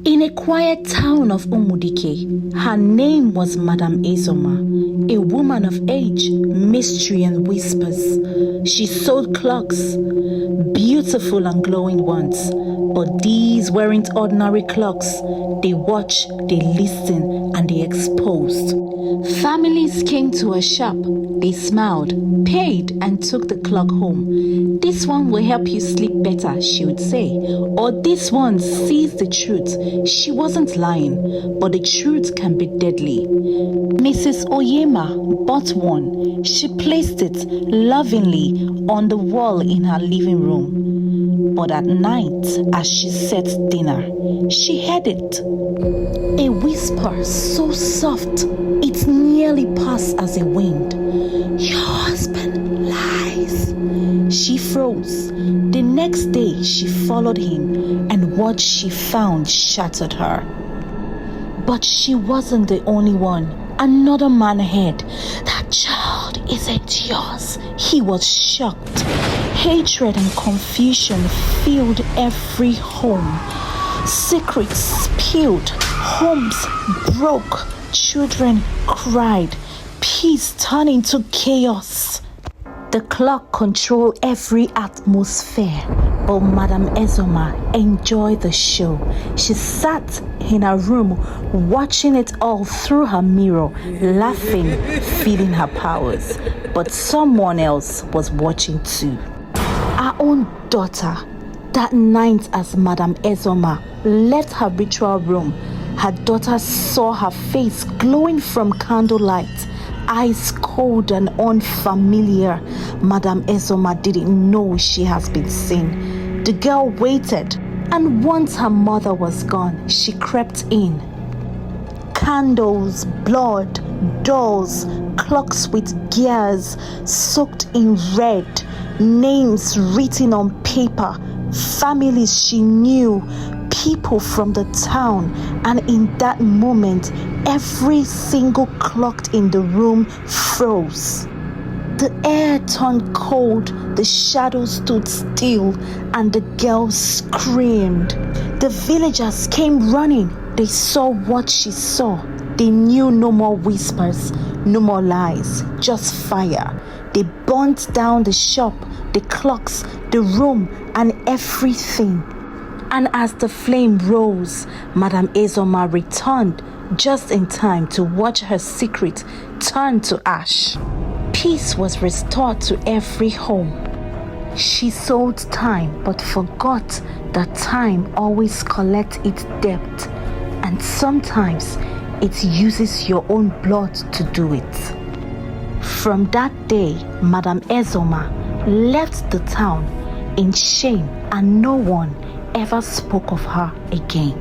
In a quiet town of Umudike, her name was Madame Ezoma, a woman of age, mystery and whispers. She sold clocks, beautiful and glowing ones. But these weren't ordinary clocks. They watch, they listen, and they exposed. Families came to her shop. They smiled, paid, and took the clock home. This one will help you sleep better, she would say. Or this one sees the truth. She wasn't lying, but the truth can be deadly. Mrs. Oyema bought one. She placed it lovingly on the wall in her living room. But at night, as she set dinner, she heard it. A whisper so soft, it nearly passed as a wind. Your husband lies. She froze. The next day, she followed him, and what she found shattered her. But she wasn't the only one. Another man heard, "That child isn't yours." He was shocked. Hatred and confusion filled every home. Secrets spilled, homes broke, children cried, peace turned into chaos. The clock controlled every atmosphere, but Madame Ezoma enjoyed the show. She sat in her room watching it all through her mirror, laughing, feeling her powers. But someone else was watching too. Her own daughter. That night, as Madame Ezoma left her ritual room, her daughter saw her face glowing from candlelight, eyes cold and unfamiliar. Madame Ezoma didn't know she has been seen. The girl waited, and once her mother was gone, she crept in. Candles, blood, dolls, clocks with gears soaked in red, names written on paper, families she knew, people from the town, and in that moment, every single clock in the room froze. The air turned cold, the shadows stood still, and the girl screamed. The villagers came running. They saw what she saw. They knew no more whispers, no more lies, just fire. They burnt down the shop, the clocks, the room, and everything. And as the flame rose, Madame Ezoma returned just in time to watch her secret turn to ash. Peace was restored to every home. She sold time but forgot that time always collects its debt, and sometimes it uses your own blood to do it. From that day, Madame Ezoma left the town in shame, and no one ever spoke of her again.